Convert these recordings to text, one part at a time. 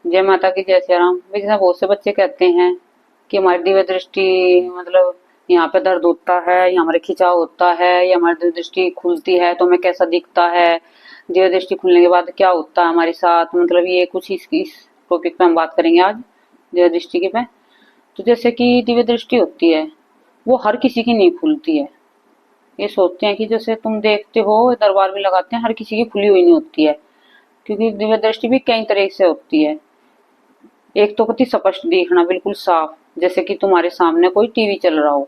जय माता की जय सिया राम। भाई जैसे बहुत से बच्चे कहते हैं कि हमारी दिव्य दृष्टि मतलब यहाँ पे दर्द होता है या हमारे खिंचाव होता है या हमारी दिव्य दृष्टि खुलती है तो हमें कैसा दिखता है, दिव्य दृष्टि खुलने के बाद क्या होता है हमारे साथ, मतलब ये कुछ इस टॉपिक पे हम बात करेंगे आज, दिव्य दृष्टि के पे। तो जैसे कि दिव्य दृष्टि होती है वो हर किसी की नहीं खुलती है। ये सोचते हैं कि जैसे तुम देखते हो दरबार भी लगाते हैं, हर किसी की खुली हुई नहीं होती है, क्योंकि दिव्य दृष्टि भी कई तरह से होती है। एक तो होती स्पष्ट देखना बिल्कुल साफ, जैसे कि तुम्हारे सामने कोई टीवी चल रहा हो,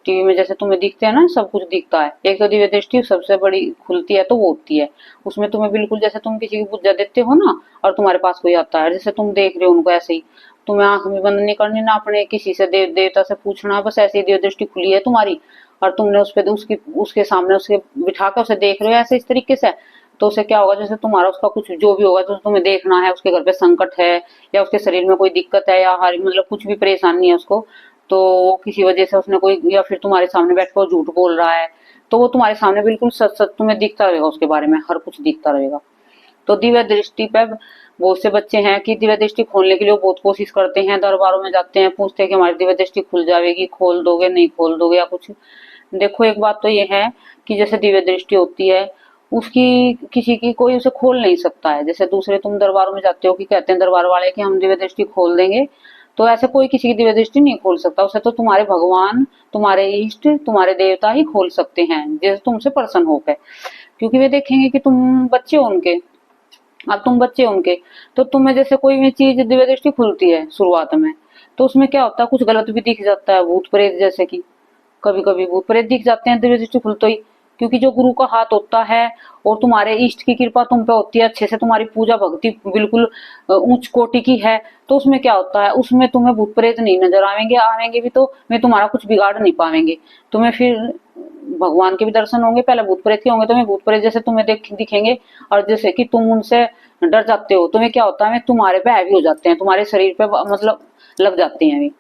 टीवी में जैसे तुम्हें दिखते हैं ना, सब कुछ दिखता है। एक तो दिव्य दृष्टि सबसे बड़ी खुलती है तो वो होती है, उसमें तुम्हें बिल्कुल जैसे तुम किसी की पूजा देते हो ना और तुम्हारे पास कोई आता है, जैसे तुम देख रहे हो उनको ऐसे ही, तुम्हें आंख भी बंद नहीं करनी ना अपने किसी से देव देवता से पूछना, बस ऐसी दिव्य दृष्टि खुली है तुम्हारी और तुमने उस पे उसकी उसके सामने उसके बिठा कर उसे देख रहे हो ऐसे इस तरीके से। तो उससे क्या होगा, जैसे तुम्हारा उसका कुछ जो भी होगा जो तुम्हें देखना है, उसके घर पे संकट है या उसके शरीर में कोई दिक्कत है या हर मतलब कुछ भी परेशानी है उसको, तो वो किसी वजह से उसने कोई या फिर तुम्हारे सामने बैठ कर झूठ बोल रहा है, तो वो तुम्हारे सामने बिल्कुल सच सच तुम्हें दिखता रहेगा, उसके बारे में हर कुछ दिखता रहेगा। तो दिव्य दृष्टि पे बहुत से बच्चे हैं कि दिव्य दृष्टि खोलने के लिए वो बहुत कोशिश करते हैं, दरबारों में जाते हैं, पूछते हैं कि हमारी दिव्य दृष्टि खुल जाएगी, खोल दोगे नहीं खोल दोगे या कुछ। देखो एक बात तो ये है कि जैसे दिव्य दृष्टि होती है उसकी किसी की कोई उसे खोल नहीं सकता है। जैसे दूसरे तुम दरबारों में जाते हो कि कहते हैं दरबार वाले कि हम दिव्य दृष्टि खोल देंगे, तो ऐसे कोई किसी की दिव्य दृष्टि नहीं खोल सकता, उसे तो तुम्हारे भगवान, तुम्हारे इष्ट, तुम्हारे देवता ही खोल सकते हैं, जैसे तुमसे प्रसन्न होकर, क्योंकि वे देखेंगे कि तुम बच्चे हो उनके। अब तुम बच्चे हो उनके, तो तुम्हें जैसे कोई भी चीज दिव्य दृष्टि खुलती है शुरुआत में, तो उसमें क्या होता है कुछ गलत भी दिख जाता है, भूत प्रेत जैसे कि कभी कभी भूत प्रेत दिख जाते हैं दिव्य दृष्टि खुलते ही, क्योंकि जो गुरु का हाथ होता है और तुम्हारे इष्ट की कृपा तुम पे होती है, अच्छे से तुम्हारी पूजा भक्ति बिल्कुल उच्च कोटि की है, तो उसमें क्या होता है उसमें तुम्हें भूत प्रेत नहीं नजर आवेंगे, आवेंगे भी तो वे तुम्हारा कुछ बिगाड़ नहीं पाएंगे। तुम्हें फिर भगवान के भी दर्शन होंगे, पहले भूत प्रेत के होंगे, तुम्हें भूत प्रेत जैसे तुम्हें दिखेंगे और जैसे कि तुम उनसे डर जाते हो, तुम्हें क्या होता है तुम्हारे पे हैवी हो जाते हैं, तुम्हारे शरीर पे मतलब लग जाते हैं अभी,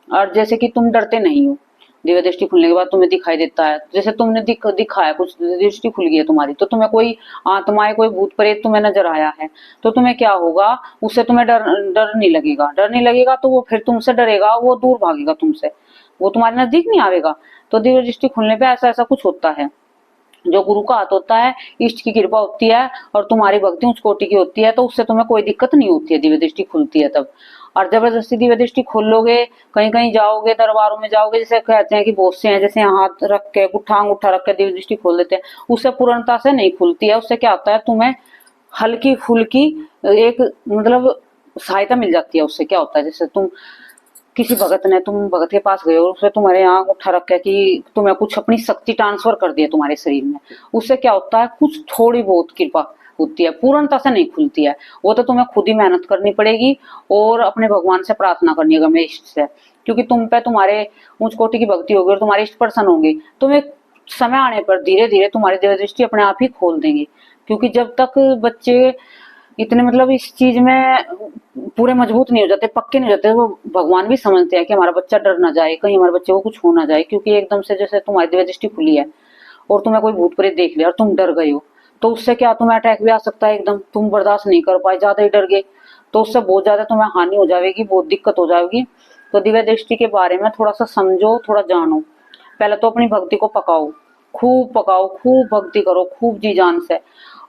और जैसे कि तुम डरते नहीं हो, दिव्य दृष्टि खुलने के बाद तुम्हें दिखाई देता है, जैसे तुमने दिखा है कुछ दृष्टि खुल गई है तुम्हारी, तो तुम्हें कोई आत्माएं कोई भूत प्रेत तुम्हें नजर आया है, तो तुम्हें क्या होगा, उससे तुम्हें डर डर नहीं लगेगा, डर नहीं लगेगा तो वो फिर तुमसे डरेगा, वो दूर भागेगा तुमसे, वो तुम्हारे नजदीक नहीं आएगा। तो दिव्य दृष्टि खुलने पे ऐसा ऐसा कुछ होता है, जो गुरु का हाथ होता है, इष्ट की कृपा होती है और तुम्हारी भक्ति उच्च कोटि की होती है, तो उससे तुम्हें कोई दिक्कत नहीं होती है, दिव्य दृष्टि खुलती है तब। और जबरदस्ती दिव्य दृष्टि खोल लोगे, कहीं कहीं जाओगे दरबारों में जाओगे, जैसे कहते हैं कि बहुत से हैं जैसे हाथ रख के गुट्ठा अंगूठा रख के दिव्य दृष्टि खोल देते हैं, उससे पूर्णता से नहीं खुलती है। उससे क्या होता है तुम्हें हल्की फुल्की एक मतलब सहायता मिल जाती है। उससे क्या होता है जैसे तुम किसी भगत ने, तुम भगत के पास गए और उसने तुम्हारे यहाँ उठा रखा है कि तुम्हें कुछ अपनी शक्ति ट्रांसफर कर दी है तुम्हारे शरीर में, उससे क्या होता है कुछ थोड़ी बहुत कृपा होती है, पूर्णता से नहीं खुलती है, वो तो तुम्हें खुद ही मेहनत करनी पड़ेगी और अपने भगवान से प्रार्थना करनी है अपने इष्ट से, क्योंकि तुम पे तुम्हारे उच्च कोटि की भक्ति होगी और तुम्हारे इष्ट प्रसन्न होंगे, तुम्हें समय आने पर धीरे धीरे तुम्हारी दिव्य दृष्टि अपने आप ही खोल देंगे। क्योंकि जब तक बच्चे इतने मतलब इस चीज में पूरे मजबूत नहीं हो जाते, पक्के नहीं हो जाते, वो भगवान भी समझते हैं कि हमारा बच्चा डर ना जाए, कहीं हमारे बच्चे को कुछ हो ना जाए, क्योंकि एकदम से जैसे तुम्हारी दिव्य दृष्टि खुली है और तुम्हें कोई भूत प्रेत देख लिया और तुम डर गए हो, तो उससे क्या तुम्हें अटैक भी आ सकता है, एकदम तुम बर्दाश्त नहीं कर पाए, ज्यादा ही डर गए, तो उससे बहुत ज्यादा तुम्हें हानि हो जाएगी, बहुत दिक्कत हो जाएगी। तो दिव्य दृष्टि के बारे में थोड़ा सा समझो, थोड़ा जानो। पहले तो अपनी भक्ति को पकाओ, खूब भक्ति करो, खूब जी जान से,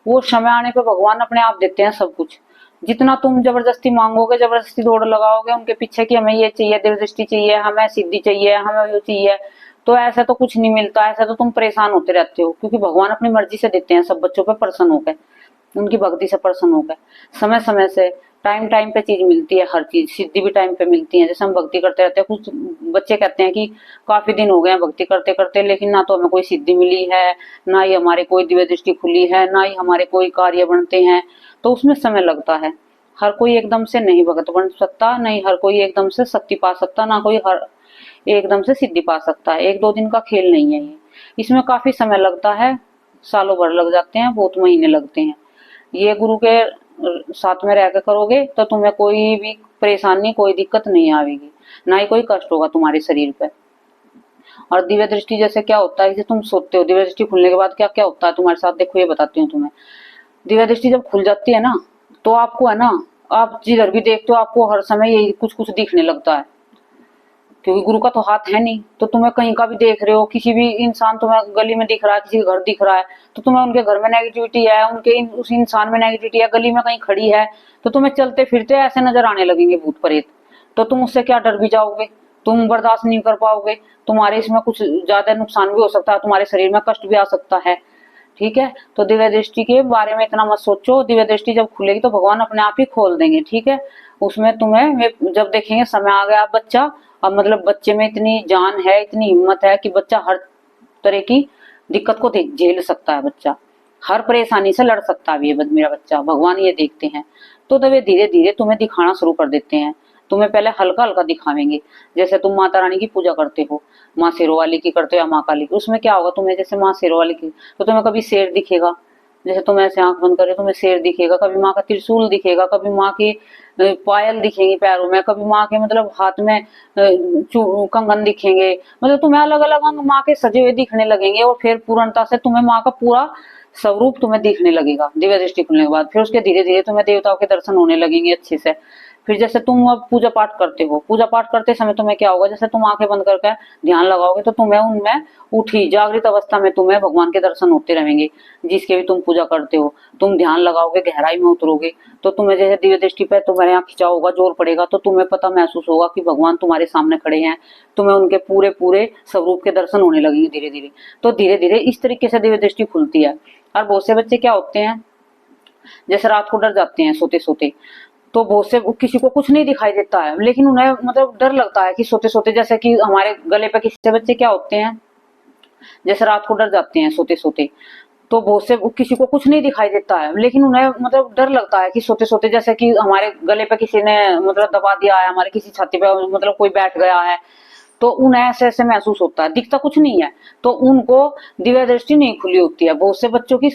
वो समय आने पे भगवान अपने आप देते हैं सब कुछ। जितना तुम जबरदस्ती मांगोगे, जबरदस्ती दौड़ लगाओगे उनके पीछे कि हमें ये चाहिए, दिव्य दृष्टि चाहिए, हमें सिद्धि चाहिए, हमें वो चाहिए, तो ऐसा तो कुछ नहीं मिलता, ऐसा तो तुम परेशान होते रहते हो, क्योंकि भगवान अपनी मर्जी से देते हैं सब बच्चों पे प्रसन्न होकर, उनकी भक्ति से प्रसन्न होकर, समय समय से टाइम टाइम पे चीज मिलती है, हर चीज सिद्धि भी टाइम पे मिलती है। जैसे हम भक्ति करते रहते हैं, कुछ बच्चे कहते हैं कि काफी दिन हो गए हैं भक्ति करते करते, लेकिन ना तो हमें कोई सिद्धि मिली है, ना ही हमारे कोई दिव्य दृष्टि खुली है, ना ही हमारे कोई कार्य बनते हैं, तो उसमें समय लगता है। हर कोई एकदम से नहीं भगत बन सकता, नहीं हर कोई एकदम से शक्ति पा सकता, ना कोई हर एकदम से सिद्धि पा सकता है, एक दो दिन का खेल नहीं है ये, इसमें काफी समय लगता है, सालों भर लग जाते हैं, बहुत महीने लगते हैं। ये गुरु के साथ में रहकर करोगे तो तुम्हें कोई भी परेशानी, कोई दिक्कत नहीं आएगी, ना ही कोई कष्ट होगा तुम्हारे शरीर पे। और दिव्य दृष्टि जैसे क्या होता है, जैसे तुम सोते हो, दिव्य दृष्टि खुलने के बाद क्या क्या होता है तुम्हारे साथ, देखो ये बताती हूँ तुम्हें। दिव्य दृष्टि जब खुल जाती है ना, तो आपको है ना आप जिधर भी देखते हो आपको हर समय यही कुछ कुछ दिखने लगता है, क्योंकि गुरु का तो हाथ है नहीं। तो तुम्हें कहीं का भी देख रहे हो, किसी भी इंसान तुम्हें गली में दिख रहा है, किसी का घर दिख रहा है, तो तुम्हें उनके घर में नेगेटिविटी है, उस इंसान में नेगेटिविटी है, गली में कहीं खड़ी है तो तुम्हें चलते फिरते ऐसे नजर आने लगेंगे भूत प्रेत। तो तुम उससे क्या डर भी जाओगे, तुम बर्दाश्त नहीं कर पाओगे, तुम्हारे इसमें कुछ ज्यादा नुकसान भी हो सकता है, तुम्हारे शरीर में कष्ट भी आ सकता है। ठीक है, तो दिव्य दृष्टि के बारे में इतना मत सोचो, दिव्य दृष्टि जब खुलेगी तो भगवान अपने आप ही खोल देंगे। ठीक है, उसमें तुम्हें वे जब देखेंगे समय आ गया बच्चा, अब मतलब बच्चे में इतनी जान है, इतनी हिम्मत है कि बच्चा हर तरह की दिक्कत को झेल सकता है, बच्चा हर परेशानी से लड़ सकता है, ये मेरा बच्चा, भगवान ये देखते हैं। तो वे धीरे धीरे तुम्हें दिखाना शुरू कर देते हैं। तुम्हें पहले हल्का हल्का दिखावेंगे, जैसे तुम माता रानी की पूजा करते हो, माँ शेरों वाली की करते हो या माँ काली की, उसमें क्या होगा, तुम्हें जैसे माँ शेरों वाली की तो तुम्हें कभी शेर दिखेगा, जैसे तुम ऐसे आंख बंद करे तुम्हें शेर दिखेगा, कभी माँ का त्रिशूल दिखेगा, कभी माँ की पायल दिखेंगी पैरों में, कभी माँ के मतलब हाथ में कंगन दिखेंगे, मतलब तुम्हें अलग अलग अंग माँ के सजे हुए दिखने लगेंगे। और फिर पूर्णता से तुम्हें माँ का पूरा स्वरूप तुम्हें दिखने लगेगा दिव्य दृष्टि खुलने के बाद। फिर उसके धीरे धीरे तुम्हें देवताओं के दर्शन होने लगेंगे अच्छे से। फिर जैसे तुम अब पूजा पाठ करते हो, पूजा पाठ करते समय तुम्हें क्या होगा, जैसे तुम आंखें बंद करके ध्यान लगाओगे तो तुम्हें उनमें उठी जागृत अवस्था में तुम्हें भगवान के दर्शन होते रहेंगे, जिसके भी तुम पूजा करते हो। तुम ध्यान लगाओगे, गहराई में उतरोगे, तो तुम्हें जैसे दिव्य दृष्टि पे तुम्हारे यहाँ खिंचाव होगा, जोर पड़ेगा, तो तुम्हें पता महसूस होगा कि भगवान तुम्हारे सामने खड़े हैं, तुम्हें उनके पूरे पूरे स्वरूप के दर्शन होने लगेंगे धीरे धीरे। तो धीरे धीरे इस तरीके से दिव्य दृष्टि खुलती है। और बहुत से बच्चे क्या होते हैं, जैसे रात को डर जाते हैं सोते सोते, तो बहुत से किसी को कुछ नहीं दिखाई देता है, लेकिन उन्हें मतलब डर लगता है कि सोते सोते, जैसे कि हमारे गले पे किसी से बच्चे क्या होते हैं, जैसे रात को डर जाते हैं सोते सोते, तो बहुत से किसी को कुछ नहीं दिखाई देता है, लेकिन उन्हें मतलब डर लगता है कि सोते सोते, जैसे कि हमारे गले पे किसी ने मतलब दबा दिया है, हमारे किसी छाती पे मतलब कोई बैठ गया है, तो उन्हें ऐसे ऐसे महसूस होता है, दिखता कुछ नहीं है, तो उनको दिव्य दृष्टि नहीं खुली होती है। बहुत से बच्चों की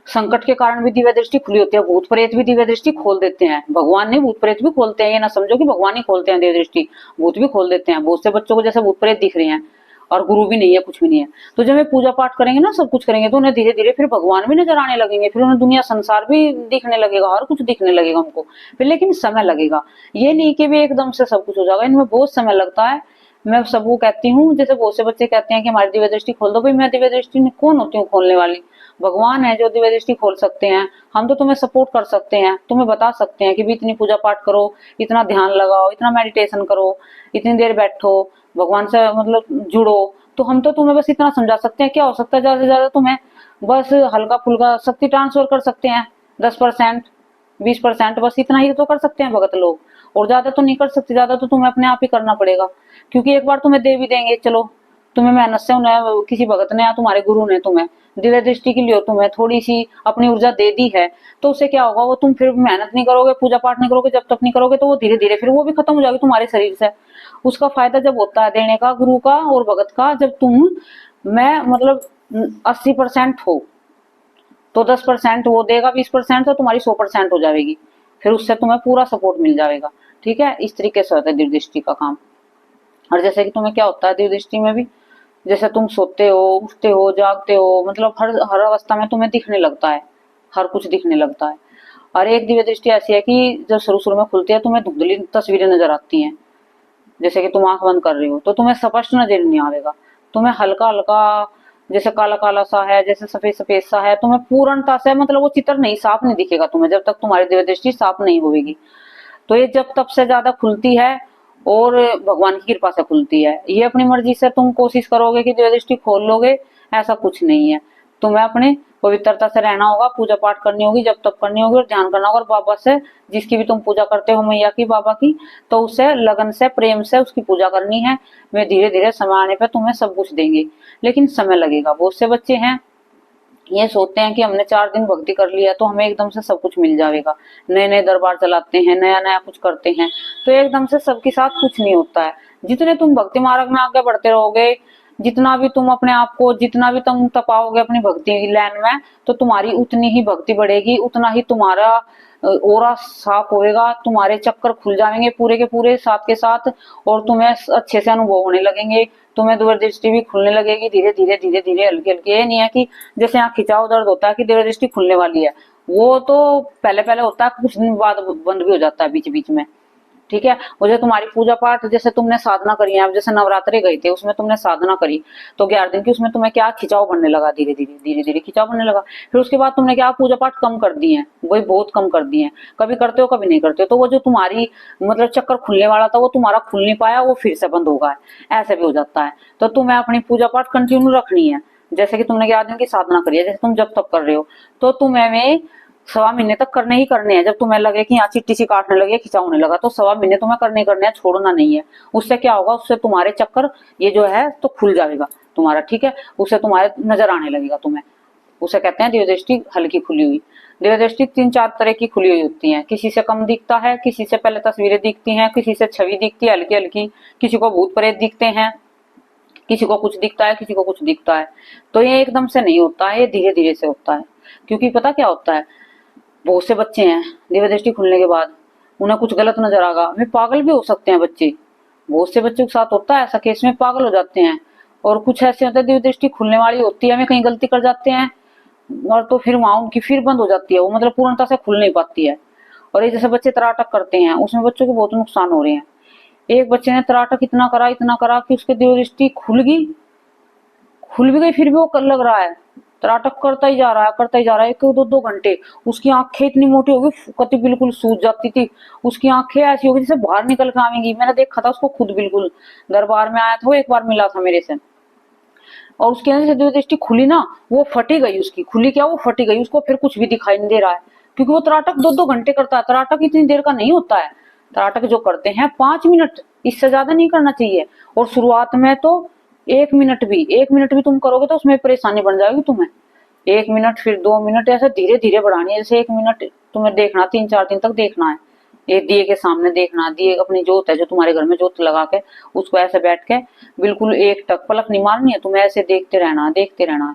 संकट के कारण भी दिव्य दृष्टि खुली होती है, भूत प्रेत भी दिव्य दृष्टि खोल देते हैं, भगवान नहीं भूत प्रेत भी खोलते हैं, ये ना समझो कि भगवान ही खोलते हैं दिव्य दृष्टि, भूत भी खोल देते हैं। बहुत से बच्चों को जैसे भूत प्रेत दिख रहे हैं और गुरु भी नहीं है, कुछ भी नहीं है, तो जब वे पूजा पाठ करेंगे ना, सब कुछ करेंगे, तो उन्हें धीरे धीरे फिर भगवान भी नजर आने लगेंगे, फिर उन्हें दुनिया संसार भी दिखने लगेगा, हर कुछ दिखने लगेगा उनको फिर, लेकिन समय लगेगा। ये नहीं कि भी एकदम से सब कुछ हो जाएगा, इनमें बहुत समय लगता है। मैं सबको कहती हूँ, जैसे बहुत से बच्चे कहते हैं कि हमारी दिव्य दृष्टि खोल दो, भाई मैं दिव्य दृष्टि कौन होती हूँ खोलने वाली, भगवान है जो दिव्य दृष्टि खोल सकते हैं। हम तो तुम्हें सपोर्ट कर सकते हैं, तुम्हें बता सकते हैं कि भी इतनी पूजा पाठ करो, इतना ध्यान लगाओ, इतना मेडिटेशन करो, इतनी देर बैठो, भगवान से मतलब जुड़ो, तो हम तो तुम्हें बस इतना समझा सकते हैं। क्या हो सकता है, ज्यादा से ज्यादा तुम्हें बस हल्का फुल्का शक्ति ट्रांसफर कर सकते हैं, 10%, 20%, बस इतना ही तो कर सकते हैं भगत लोग, और ज्यादा तो नहीं कर सकते, ज्यादा तो तुम्हें अपने आप ही करना पड़ेगा, क्योंकि एक बार तुम्हें दे भी देंगे, चलो तुम्हें मेहनत से उन्हें किसी भगत ने या तुम्हारे गुरु ने तुम्हें दिव्य दृष्टि के लिए तुम्हें थोड़ी सी अपनी ऊर्जा दे दी है, तो उससे क्या होगा, वो तुम फिर मेहनत नहीं करोगे, पूजा पाठ नहीं करोगे, जब तक नहीं करोगे तो वो धीरे धीरे फिर वो भी खत्म हो जाएगी तुम्हारे शरीर से। उसका फायदा जब होता है देने का, गुरु का और भगत का, जब तुम मैं मतलब 80% हो तो 10% वो देगा, 20% तो तुम्हारी 100% हो जाएगी, फिर उससे तुम्हें पूरा सपोर्ट मिल जाएगा। ठीक है, इस तरीके से होता है दिव्य दृष्टि का काम। और जैसे कि तुम्हें क्या होता है दिव्य दृष्टि में भी, जैसे तुम सोते हो, उठते हो, जागते हो, मतलब हर हर अवस्था में तुम्हें दिखने लगता है, हर कुछ दिखने लगता है। और एक दिव्य दृष्टि ऐसी है कि जब शुरू शुरू में खुलती है तुम्हें धुंधली तस्वीरें नजर आती हैं, जैसे कि तुम आंख बंद कर रही हो तो तुम्हें स्पष्ट नजर नहीं आएगा, तुम्हें हल्का हल्का जैसे काला काला सा है, जैसे सफेद सफेद सा है, तुम्हें पूर्णता से मतलब वो चित्र नहीं, साफ नहीं दिखेगा तुम्हें जब तक तुम्हारी दिव्य दृष्टि साफ नहीं होगी। तो ये जब तब से ज्यादा खुलती है और भगवान की कृपा से खुलती है। ये अपनी मर्जी से तुम कोशिश करोगे कि दिव्य दृष्टि खोल लोगे, ऐसा कुछ नहीं है। तुम्हें अपने पवित्रता से रहना होगा, पूजा पाठ करनी होगी जब तक करनी होगी, और ध्यान करना होगा, और बाबा से जिसकी भी तुम पूजा करते हो, मैया की, बाबा की, तो उससे लगन से प्रेम से उसकी पूजा करनी है। वे धीरे धीरे समय आने पर तुम्हें सब कुछ देंगे, लेकिन समय लगेगा। बहुत से बच्चे हैं ये सोचते हैं कि हमने 4 दिन भक्ति कर लिया तो हमें एकदम से सब कुछ मिल जाएगा, नए नए दरबार चलाते हैं, नया नया कुछ करते हैं, तो एकदम से सबके साथ कुछ नहीं होता है। जितने तुम भक्ति मार्ग में आगे बढ़ते रहोगे, जितना भी तुम अपने आप को, जितना भी तुम तपाओगे अपनी भक्ति की लाइन में, तो तुम्हारी उतनी ही भक्ति बढ़ेगी, उतना ही तुम्हारा ओरा साफ होएगा, तुम्हारे चक्कर खुल जाएंगे पूरे के पूरे साथ के साथ, और तुम्हें अच्छे से अनुभव होने लगेंगे, तुम्हें दूरदृष्टि भी खुलने लगेगी धीरे धीरे धीरे धीरे, हल्के हल्के। ये नहीं है कि जैसे यहाँ खिंचाव दर्द होता है कि दूरदृष्टि खुलने वाली है, वो तो पहले पहले होता है, कुछ दिन बाद बंद भी हो जाता है बीच बीच में। ठीक है। और जो तुम्हारी पूजा पाठ, जैसे तुमने साधना करी है, अब जैसे नवरात्रे गए थे उसमें तुमने साधना करी, तो 11 दिन की, उसमें तुम्हें क्या खिंचाव बनने लगा, धीरे धीरे धीरे धीरे खिंचाव बनने लगा। फिर उसके बाद तुमने क्या पूजा पाठ कम कर दिए हैं, वही बहुत कम कर दिए हैं, कभी करते हो कभी नहीं करते हो। तो वो जो तुम्हारी मतलब चक्कर खुलने वाला था वो तुम्हारा खुल नहीं पाया, वो फिर से बंद हो गया है, ऐसे भी हो जाता है। तो तुम्हें अपनी पूजा पाठ कंटिन्यू रखनी है। जैसे कि तुमने 11 दिन की साधना करी है, जैसे तुम जब तक कर रहे हो, तो तुम्हें 1.25 महीने तक करने ही करने हैं। जब तुम्हें लगे कि यहाँ चिट्टी सी काटने लगे, खिंचाव होने लगा, तो 1.25 महीने तुम्हें करने ही करने हैं, छोड़ना नहीं है। उससे क्या होगा, उससे तुम्हारे चक्कर ये जो है तो खुल जाएगा तुम्हारा। ठीक है। उससे तुम्हारे नजर आने लगेगा तुम्हें। उसे कहते हैं दिव्य दृष्टि हल्की खुली हुई। दिव्य दृष्टि 3-4 तरह की खुली हुई होती है। किसी से कम दिखता है, किसी से पहले तस्वीरें दिखती हैं, किसी से छवि दिखती है हल्की हल्की, किसी को भूत प्रेत दिखते हैं, किसी को कुछ दिखता है, किसी को कुछ दिखता है। तो ये एकदम से नहीं होता है, ये धीरे धीरे से होता है। क्योंकि पता क्या होता है, बहुत से बच्चे हैं दिव्य दृष्टि खुलने के बाद उन्हें कुछ गलत नजर आएगा, वे पागल भी हो सकते हैं बच्चे। बहुत से बच्चों के साथ होता है ऐसा केस में, पागल हो जाते हैं। और कुछ ऐसे होते हैं दिव्य दृष्टि खुलने वाली होती है, वे कहीं गलती कर जाते हैं, और तो फिर वहां उनकी फिर बंद हो जाती है, वो मतलब पूर्णतः से खुल नहीं पाती है। और ये जैसे बच्चे तराटक करते हैं, उसमें बच्चों के बहुत नुकसान हो रहे हैं। एक बच्चे ने तराटक इतना करा कि उसकी दिव्य दृष्टि खुल गई, खुल भी गई, फिर भी वो कर लग रहा है, तराटक करता ही जा रहा है, करता ही जा रहा है, 1-2 घंटे। उसकी आंखें इतनी मोटी हो गई, कति बिल्कुल सूज जाती थी। उसकी आंखें ऐसी हो गई जैसे बाहर निकल के आवेंगी। मैंने देखा था उसको खुद, बिल्कुल दरबार में आया था वो, एक बार मिला था मेरे से। और उसके अंदर से जो दृष्टि खुली ना, वो फटी गई, उसकी खुली क्या, वो फटी गई, उसको फिर कुछ भी दिखाई नहीं दे रहा है। क्योंकि वो तराटक 2-2 घंटे करता है, तराटक इतनी देर का नहीं होता है। तराटक जो करते हैं 5 मिनट, इससे ज्यादा नहीं करना चाहिए। और शुरुआत में तो 1 मिनट भी तुम करोगे तो उसमें परेशानी बन जाएगी तुम्हें। 1 मिनट, फिर 2 मिनट, ऐसे धीरे धीरे बढ़ानी है। जैसे 1 मिनट तुम्हें देखना, 3-4 दिन तक देखना है। ये दिए के सामने देखना, दिए अपनी जोत है जो तुम्हारे घर में, जोत लगा के उसको ऐसे बैठ के बिल्कुल एक टक पलक नहीं मारनी है, तुम्हें ऐसे देखते रहना, देखते रहना है।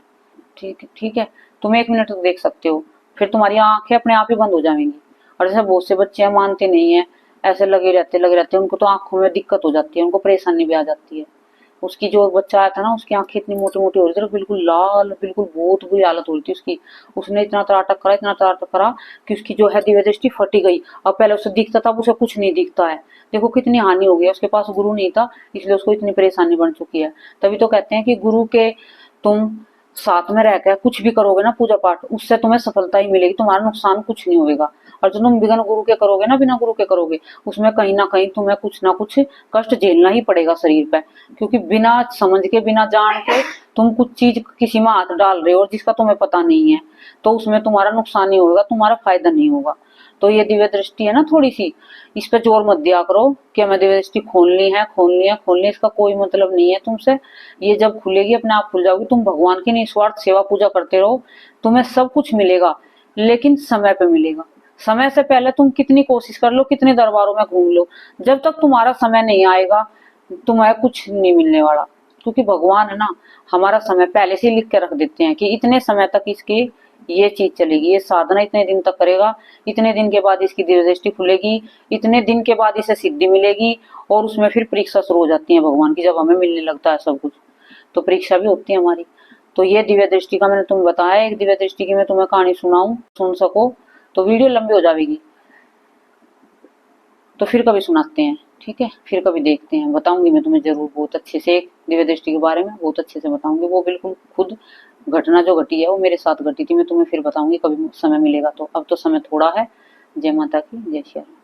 ठीक है, ठीक है। तुम 1 मिनट तक देख सकते हो, फिर तुम्हारी आंखें अपने आप ही बंद हो जाएंगी। और जैसे बहुत से बच्चे हैं मानते नहीं है, ऐसे लगे रहते हैं, उनको तो आंखों में दिक्कत हो जाती है, उनको परेशानी भी आ जाती है। उसकी जो बच्चा आया था ना, उसकी आंखें इतनी मोटी मोटी हो रही थी, बिल्कुल लाल, बिल्कुल बहुत बुरी हालत हो रही थी उसकी। उसने इतना तराटक करा, इतना तराटक करा कि उसकी जो है दिव्य दृष्टि फटी गई। अब पहले उसे दिखता था, अब उसे कुछ नहीं दिखता है। देखो कितनी हानि हो गई है। उसके पास गुरु नहीं था, इसलिए उसको इतनी परेशानी बन चुकी है। तभी तो कहते हैं कि गुरु के तुम साथ में रहकर कुछ भी करोगे ना पूजा पाठ, उससे तुम्हें सफलता ही मिलेगी, तुम्हारा नुकसान कुछ नहीं होगा। और जो तुम बिना गुरु के करोगे ना, बिना गुरु के करोगे, उसमें कहीं ना कहीं तुम्हें कुछ ना कुछ कष्ट झेलना ही पड़ेगा शरीर पे। क्योंकि बिना समझ के, बिना जान के तुम कुछ चीज किसी में हाथ डाल रहे हो और जिसका तुम्हें पता नहीं है, तो उसमें तुम्हारा नुकसान ही होगा, तुम्हारा फायदा नहीं होगा। तो ये दिव्य दृष्टि है ना, थोड़ी सी इस पे जोर मत दिया करो कि हमें दिव्य दृष्टि खोलनी है, खोलनी है, खोलनी है, इसका कोई मतलब नहीं है तुमसे। ये जब खुलेगी अपने आप खुल जाओगी। तुम भगवान की निस्वार्थ सेवा पूजा करते रहो, तुम्हें सब कुछ मिलेगा, लेकिन समय पे मिलेगा। समय से पहले तुम कितनी कोशिश कर लो, कितने दरबारों में घूम लो, जब तक तुम्हारा समय नहीं आएगा तुम्हें कुछ नहीं मिलने वाला। क्योंकि भगवान है ना, हमारा समय पहले से लिख के रख देते हैं कि इतने समय तक इसकी ये चीज चलेगी, ये साधना इतने दिन तक करेगा, इतने दिन के बाद इसकी दिव्य दृष्टि खुलेगी, इतने दिन के बाद इसे सिद्धि मिलेगी। और उसमें फिर परीक्षा शुरू हो जाती है भगवान की, जब हमें मिलने लगता है सब कुछ, तो परीक्षा भी होती है हमारी। तो ये दिव्य दृष्टि का मैंने तुम्हें बताया। एक दिव्य दृष्टि की मैं तुम्हें कहानी सुनाऊं, सुन सको तो वीडियो लंबी हो जाएगी, तो फिर कभी सुनाते हैं। ठीक है, फिर कभी देखते हैं, बताऊंगी मैं तुम्हें जरूर बहुत अच्छे से। एक दिव्य दृष्टि के बारे में बहुत अच्छे से बताऊंगी, वो बिल्कुल खुद घटना जो घटी है वो मेरे साथ घटी थी। मैं तुम्हें फिर बताऊंगी कभी समय मिलेगा तो। अब तो समय थोड़ा है। जय माता की, जय श्री राम।